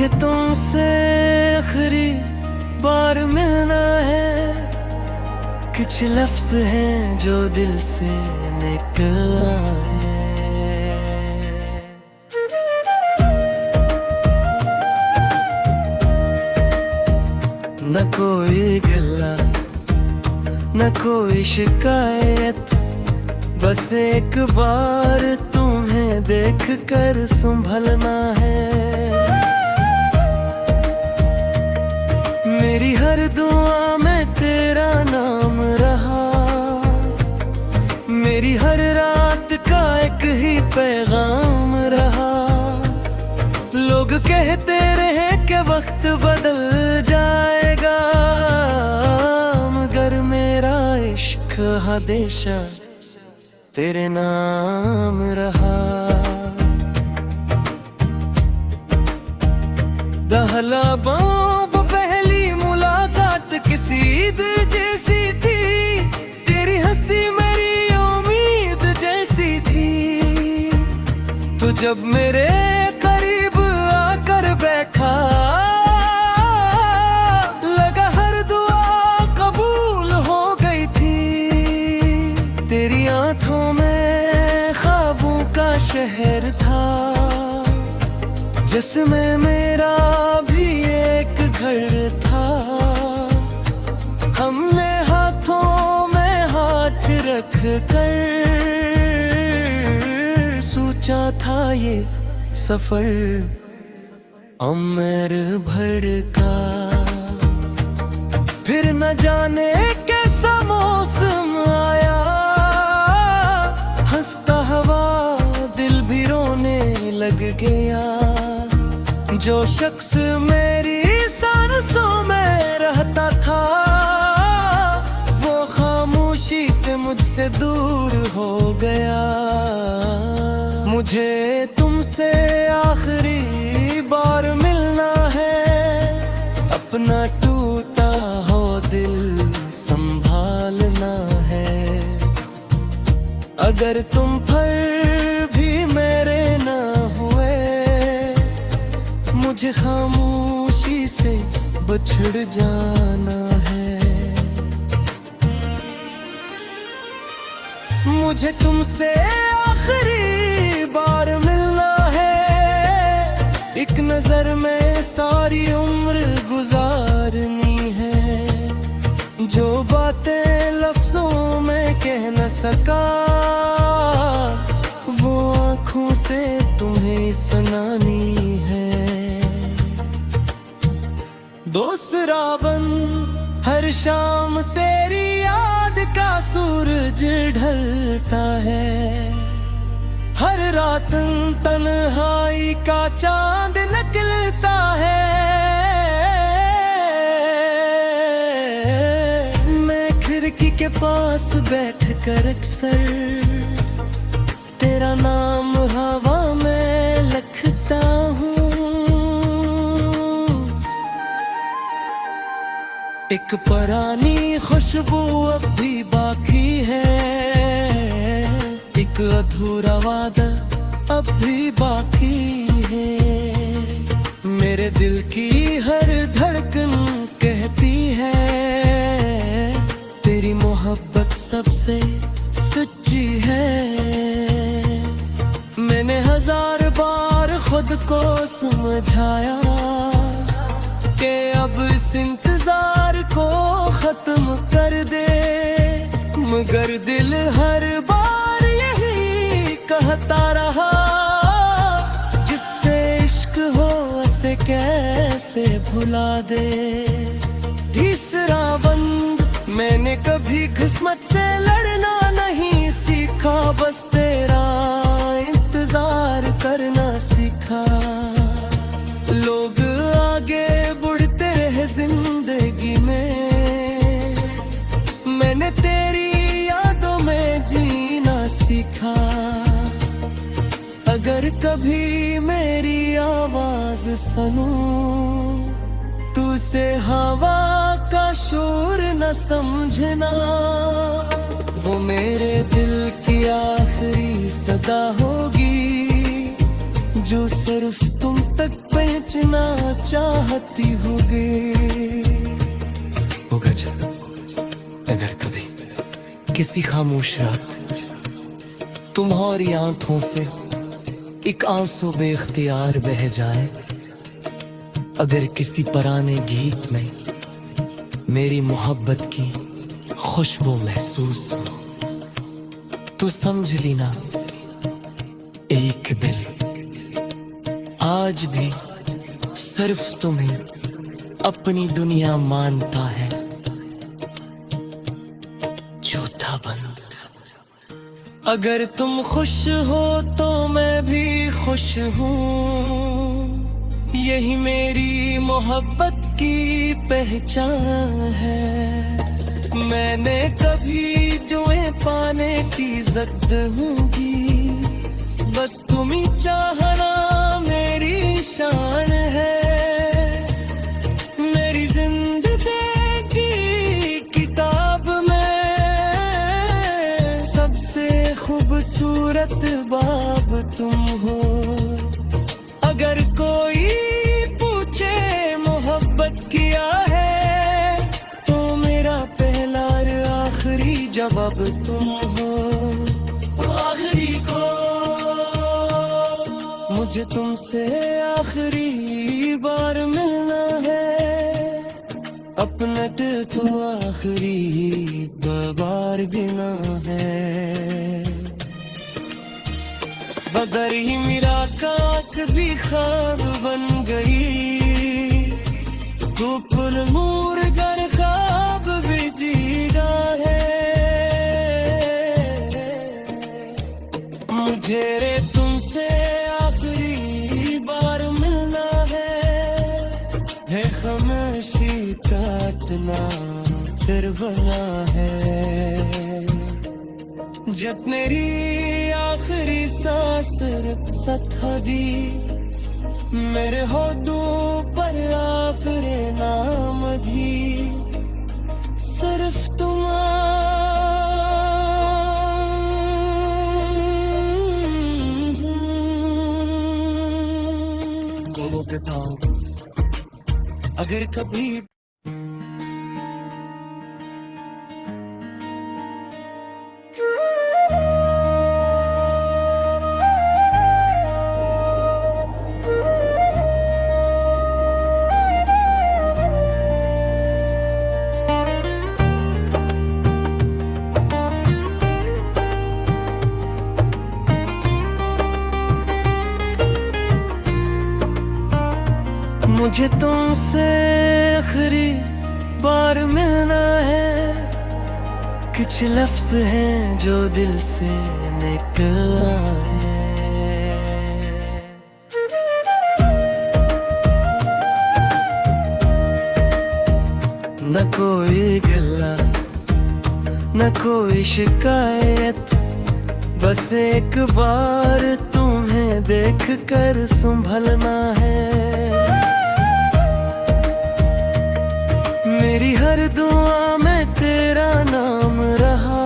मुझे तुमसे आखिरी बार मिलना है। कुछ लफ्ज हैं जो दिल से निकलना है। न कोई गिला न कोई शिकायत, बस एक बार तुम्हें देख कर संभलना है। मेरी हर दुआ में तेरा नाम रहा, मेरी हर रात का एक ही पैगाम रहा। लोग कहते रहे कि वक्त बदल जाएगा, मगर मेरा इश्क हमेशा तेरे नाम रहा। दहला बाब पहली मुलाकात किसी ईद जैसी थी, तेरी हंसी मेरी उम्मीद जैसी थी। तू जब मेरे करीब आकर बैठा, लगा हर दुआ कबूल हो गई थी। तेरी आंखों में ख्वाबों का शहर था, जिसमें मेरा भी एक घर था। हमने हाथों में हाथ रख कर सोचा था ये सफर उम्र भर का। फिर न जाने कैसा मौसम आया, हंसता हवा दिल भी रोने लग गया। जो शख्स मेरी सांसों में रहता था, वो खामोशी से मुझसे दूर हो गया। मुझे तुमसे आखिरी बार मिलना है, अपना टूटा हो दिल संभालना है। अगर तुम फिर भी मेरे ना हुए, मुझे खामोशी से बिछड़ जाना है। मुझे तुमसे आखिरी बार मिलना है, एक नजर में सारी उम्र गुजारनी है। जो बातें लफ्जों में कह न सका, वो आँखों से तुम्हें सुनानी है। दूसरा बन हर शाम तेरी याद का सूरज ढलता है, हर रात तन्हाई का चांद निकलता है। मैं खिड़की के पास बैठकर अक्सर तेरा नाम हवा में लिखता हूँ। एक पुरानी खुशबू अब भी बाकी है, एक अधूरा वादा अब भी बाकी है। मेरे दिल की हर धड़कन कहती है, तेरी मोहब्बत सबसे सच्ची है। मैंने हजार बार खुद को समझाया कि अब इस इंतजार को खत्म कर दे, मगर दिल हर बार यही कहता रहा, जिससे इश्क हो उसे कैसे भुला दे। तीसरा बंद मैंने कभी किस्मत से लड़ना नहीं सीखा, बस तेरा इंतजार करना सीखा। लोग आगे बढ़ते रहे जिंदगी में, मैंने तेरी यादों में जीना सीखा। अगर कभी मेरी आवाज सुनूं, तू से हवा का शोर न समझना, वो मेरे दिल की आखिरी सदा होगी, जो सिर्फ तुम तक पहुंचना चाहती होगा जब अगर कभी किसी खामोश रात तुम्हारी आंखों से एक आंसू बेख्तियार बह जाए, अगर किसी पुराने गीत में मेरी मोहब्बत की खुशबू महसूस हो, तो समझ लेना एक दिल आज भी सिर्फ तुम्हें अपनी दुनिया मानता है। झूठा बंद। अगर तुम खुश हो तो मैं भी खुश हूँ, यही मेरी मोहब्बत की पहचान है। मैंने कभी दुएं पाने की ज़द होंगी, बस तुम ही चाहना मेरी शान है। मेरी जिंदगी किताब में सबसे खूबसूरत बाब तुम हो। अगर कोई पूछे मोहब्बत किया है, तो मेरा पहला और आखिरी जवाब तुम हो। आखिरी को मुझे तुमसे आखिरी बार मिलना है, अपना तो आखिरी बार गिना है। बदर ही मेरा काक भी ख्वाब बन गई, तू कुल नूर गर ख्वाब भी जीगा है। मुझे रे तुमसे आखिरी बार मिलना है खामोशी काटना फिर बना है। जब मेरी आखिरी सांस सथा दी, मेरे होठों पर आखिरी नाम दी, सिर्फ तुम बताओ। अगर कभी मुझे तुमसे आखिरी बार मिलना है, कुछ लफ्ज हैं जो दिल से निकला है। न कोई गिला न कोई शिकायत, बस एक बार तुम्हें देख कर संभलना है। मेरी हर दुआ में तेरा नाम रहा,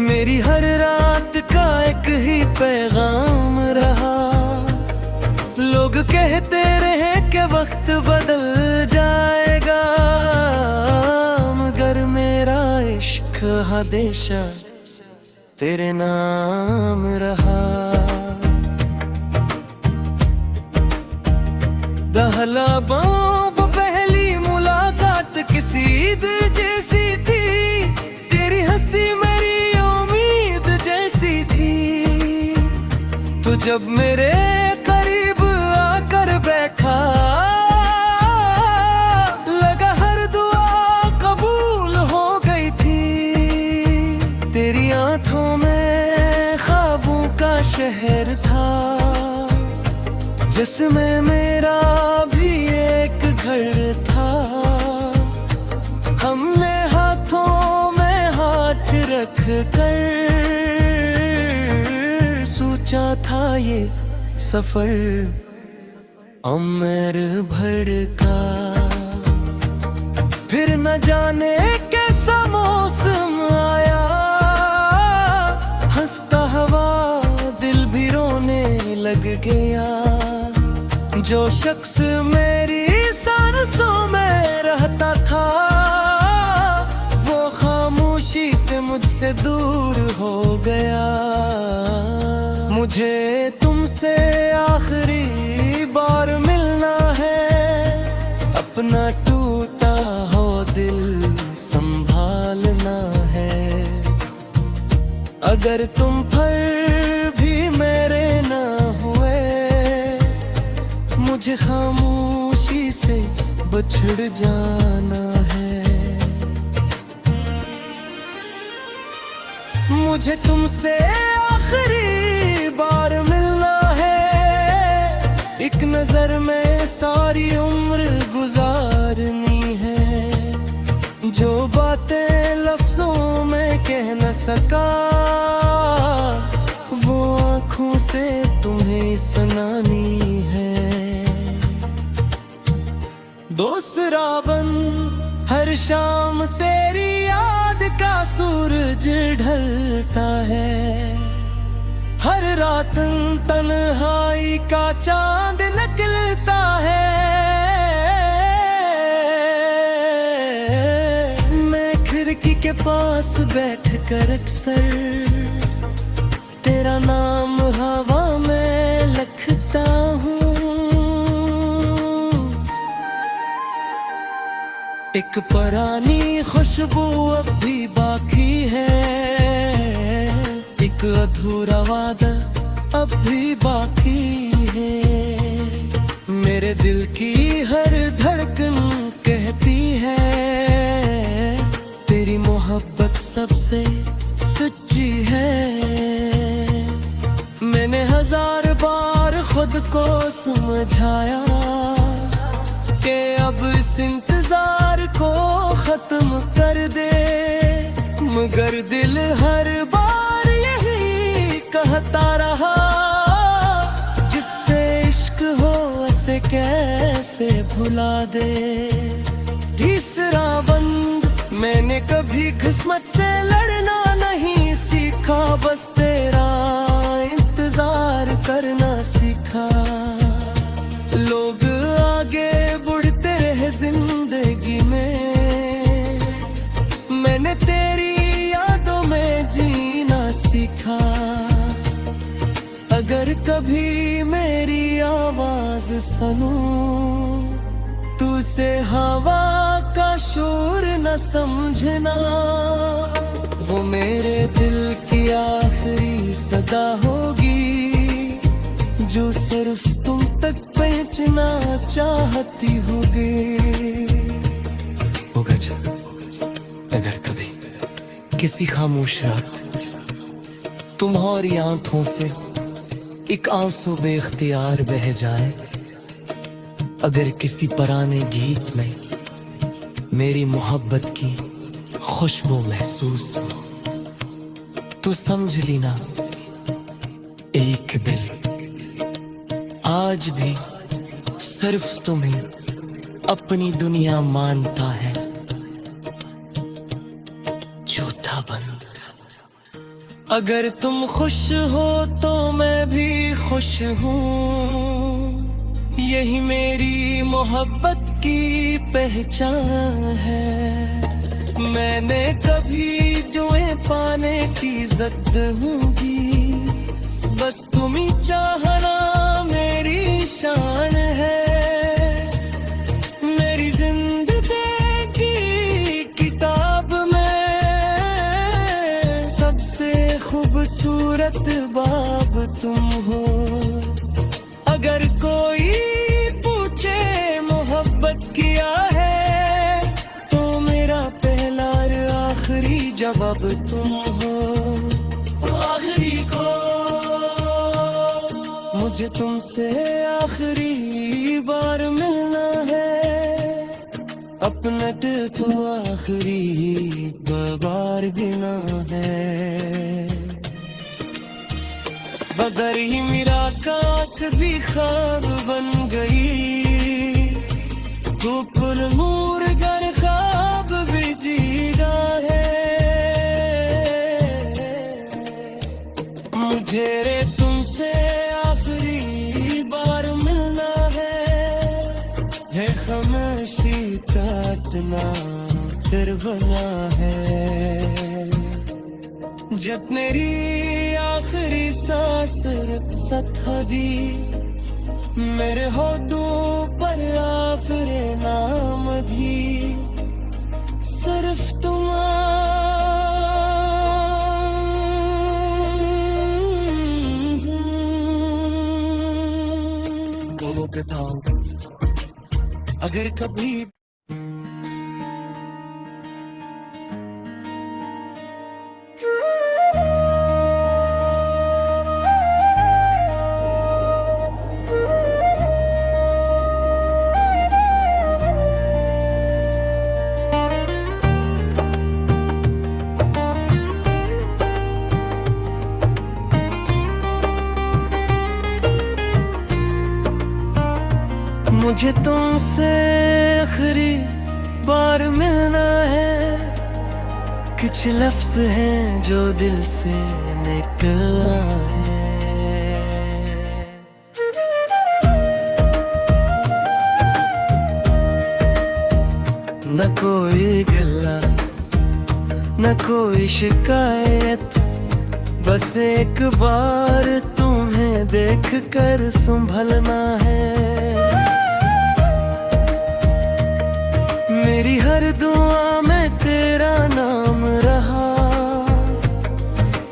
मेरी हर रात का एक ही पैगाम रहा। लोग कहते रहे कि वक्त बदल जाएगा, मगर मेरा इश्क हमेशा तेरे नाम रहा। दहला बाब पहली मुलाकात किसी ईद जैसी थी, तेरी हंसी मेरी उम्मीद जैसी थी। तो जब मेरे करीब आकर बैठा, लगा हर दुआ कबूल हो गई थी। तेरी आंखों में ख्वाबों का शहर था, जिसमें मेरा भी एक घर था। हमने हाथों में हाथ रख कर सोचा था ये सफर उम्र भर का। फिर न जाने कैसा मौसम आया, हंसता हवा दिल भी रोने जो शख्स मेरी सांसों में रहता था वो खामोशी से मुझसे दूर हो गया। मुझे तुमसे आखिरी बार मिलना है, अपना टूटा हो दिल संभालना है। अगर तुम फिर भी मेरे न हुए, मुझे खामोशी से बिछड़ जाना है। मुझे तुमसे आखिरी बार मिलना है, एक नजर में सारी उम्र गुजारनी है। जो बातें लफ्जों में कह न सका वो आँखों से तुम्हें सुनानी है। दूसरा बंद हर शाम तेरी याद का सूरज ढलता है, हर रात तन्हाई का चांद निकलता है। मैं खिड़की के पास बैठकर अक्सर तेरा नाम हवा में लिखता हूँ। एक पुरानी खुशबू अब भी बाकी है, एक अधूरा वादा अब भी बाकी है। मेरे दिल की हर धड़कन कहती है तेरी मोहब्बत सबसे सच्ची है। मैंने हजार बार खुद को समझाया कि अब इस इंतजार को खत्म कर दे, मगर दिल हर बार यही कहता रहा जिससे इश्क हो उसे कैसे भुला दे। तीसरा बंद मैंने कभी किस्मत से लड़ना नहीं सीखा, बस तेरा इंतजार करना सीखा। लोग आगे बढ़ते रहे जिंदगी में, मैंने तेरी यादों में जीना सीखा। अगर कभी मेरी आवाज सुनूं तू से हवा का शोर न समझना, वो मेरे दिल की आखिरी सदा होगी जो सिर्फ तुम तक पहुंचना चाहती होगी। होगा जब अगर कभी किसी खामोश रात तुम्हारी आंखों से एक आंसू बेख्तियार बह जाए, अगर किसी पुराने गीत में मेरी मोहब्बत की खुशबू महसूस हो, तो समझ लेना एक दिल आज भी सिर्फ तुम्हें अपनी दुनिया मानता है। चौथा बंद। अगर तुम खुश हो तो मैं भी खुश हूँ, यही मेरी मोहब्बत की पहचान है। मैंने कभी दुएं पाने की जिद होगी, बस तुम ही चाहना मेरी शान है। मेरी जिंदगी की किताब में सबसे खूबसूरत बाब तुम हो। अगर कोई पूछे मोहब्बत किया है तो मेरा पहला और आखिरी जवाब तुम हो। आखिरी को मुझे तुमसे आखिरी बार मिलना है, अपना तो आखिरी बार गिना है। बदर ही मेरा काक भी ख्वाब बन गई, तू कुल नूर गर ख्वाब भी जीगा है। मुझे रे तुमसे आखिरी बार मिलना है, नशी का इतना फिर बना है। जब मेरी आखिरी सांस सथादी मेरे होठों पर आफरे नाम भी सिर्फ तुम बताओ अगर कभी मुझे तुमसे आखिरी बार मिलना है। कुछ लफ्ज हैं जो दिल से निकलना है। न कोई गिला न कोई शिकायत, बस एक बार तुम्हें देख कर संभलना है। मेरी हर दुआ में तेरा नाम रहा,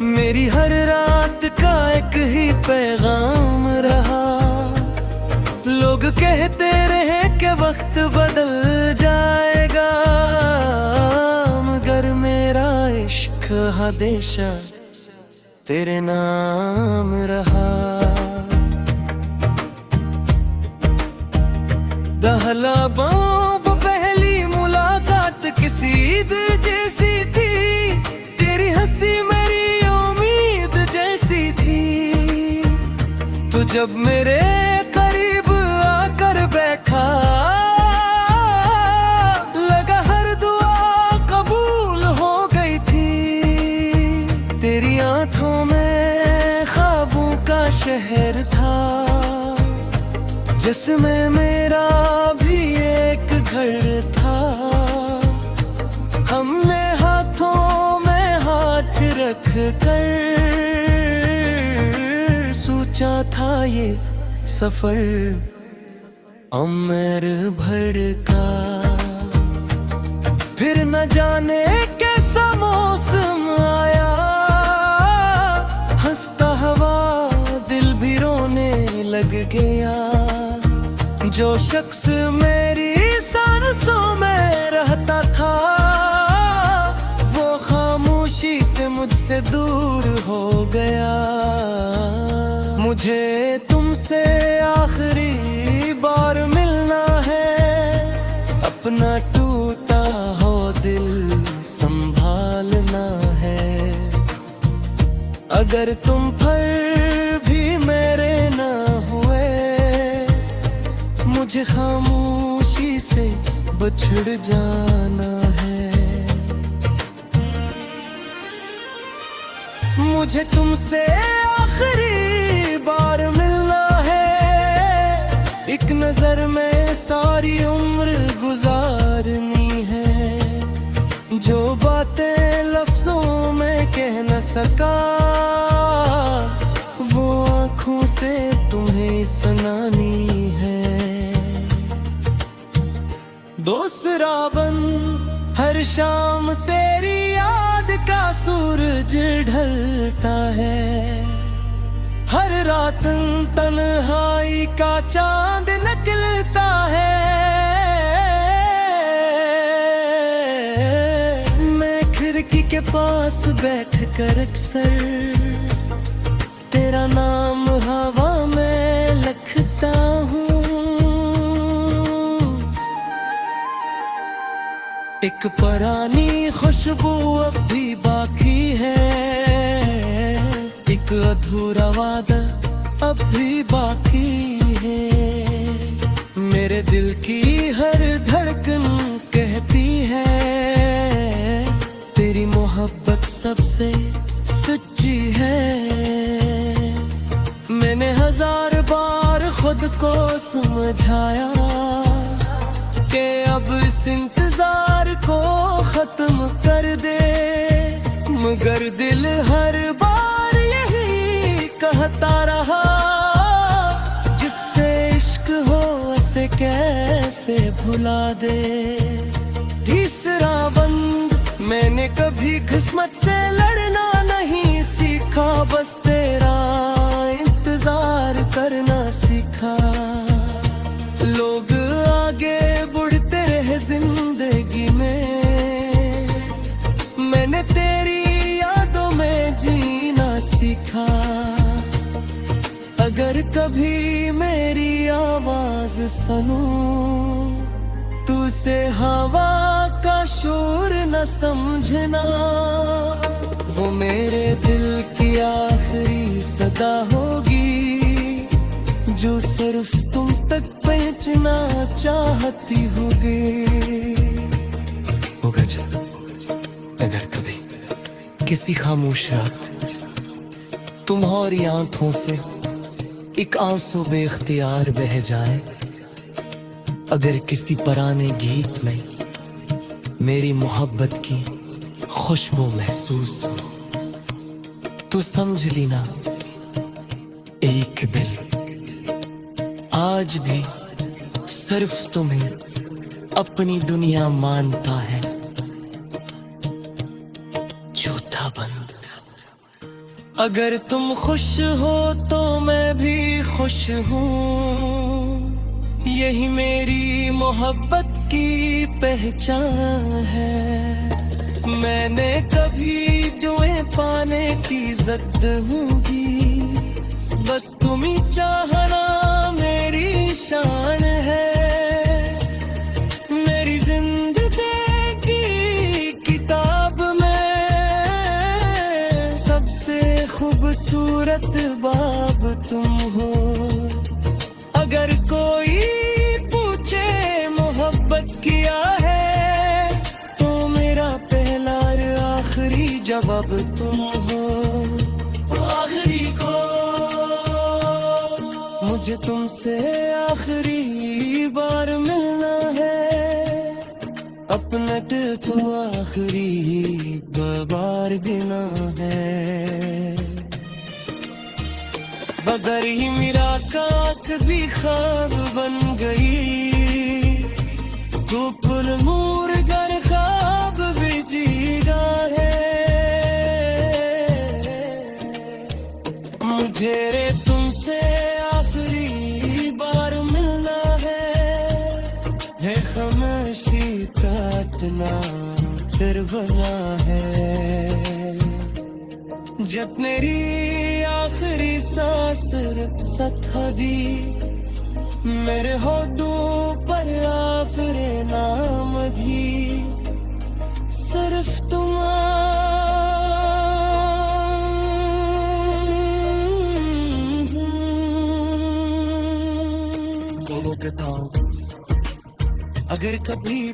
मेरी हर रात का एक ही पैगाम रहा। लोग कहते रहे कि वक्त बदल जाएगा, मगर मेरा इश्क हमेशा तेरे नाम रहा। दहला बाब पहली मुलाकात किसी ईद जैसी थी, तेरी हंसी मेरी उम्मीद जैसी थी। तू जब मेरे करीब आकर बैठा, लगा हर दुआ कबूल हो गई थी। तेरी आंखों में ख्वाबों का शहर था, जिसमें मेरा भी एक घर था। हमने हाथों में हाथ रख कर सोचा था ये सफर उम्र भर का। फिर न जाने कैसा मौसम आया, हंसता हवा दिल भी रोने लग गया। जो शख्स मेरी सांसों में रहता था, वो खामोशी से मुझसे दूर हो गया। मुझे तुमसे आखिरी बार मिलना है, अपना टूटा हो दिल संभालना है। अगर तुम फिर भी मेरे ना हुए, मुझे खामोशी से बिछड़ जाना है। मुझे तुमसे आखिरी बार मिलना है, एक नजर में सारी उम्र गुजारनी है। जो बातें लफ्जों में कह न सका, वो आँखों से तुम्हें सुनानी है। दूसरा बन हर शाम तेरी याद का सूरज ढलता है, हर रात तन्हाई का चांद निकलता है। मैं खिड़की के पास बैठकर अक्सर तेरा नाम हवा में लिखता हूँ। एक पुरानी खुशबू अब भी बाकी है, एक अधूरा वादा अब भी बाकी है। मेरे दिल की हर धड़कन कहती है, तेरी मोहब्बत सबसे सच्ची है। मैंने 1000 बार खुद को समझाया कि इस इंतजार को खत्म कर दे, मगर दिल हर बार यही कहता रहा, जिससे इश्क हो उसे कैसे भुला दे। तीसरा बंद, मैंने कभी किस्मत से लड़ना नहीं सीखा, बस तेरा इंतजार करना सीखा। लोग आगे बढ़ते रहे जिंदगी में, मैंने तेरी यादों में जीना सीखा। अगर कभी मेरी आवाज सुनूं, तू से हवा का शोर न समझना, वो मेरे दिल की आखिरी सदा होगी, जो सिर्फ तुम तक पहुंचना चाहती होगी। होगा जब अगर कभी किसी खामोश रात तुम्हारी आंखों से एक आंसू बेख्तियार बह जाए, अगर किसी पुराने गीत में मेरी मोहब्बत की खुशबू महसूस हो, तो समझ लेना एक दिल आज भी सिर्फ तुम्हें अपनी दुनिया मानता है। चौथा बंद, अगर तुम खुश हो तो मैं भी खुश हूँ, यही मेरी मोहब्बत की पहचान है। मैंने कभी दुएं पाने की जिद होगी, बस तुम ही चाहना मेरी शान है। मेरी जिंदगी की किताब में सबसे खूबसूरत बाब तुम हो। अगर कोई पूछे मोहब्बत किया है, तो मेरा पहला और आखिरी जवाब तुम हो। आखिरी को मुझे तुमसे आखिरी बार मिलना है, अपना तो आखिरी बार गिना है। बगर ही मेरा काक भी ख्वाब बन गई, तू पुल नूर गर ख्वाब भी जीगा है। मुझे रे तुमसे आखिरी बार मिलना है खामोशी काटना फिर बना है। जब मेरी आखिरी सांस सथी, मेरे होठों पर आखिरी नाम दी, सिर्फ तुम अगर कभी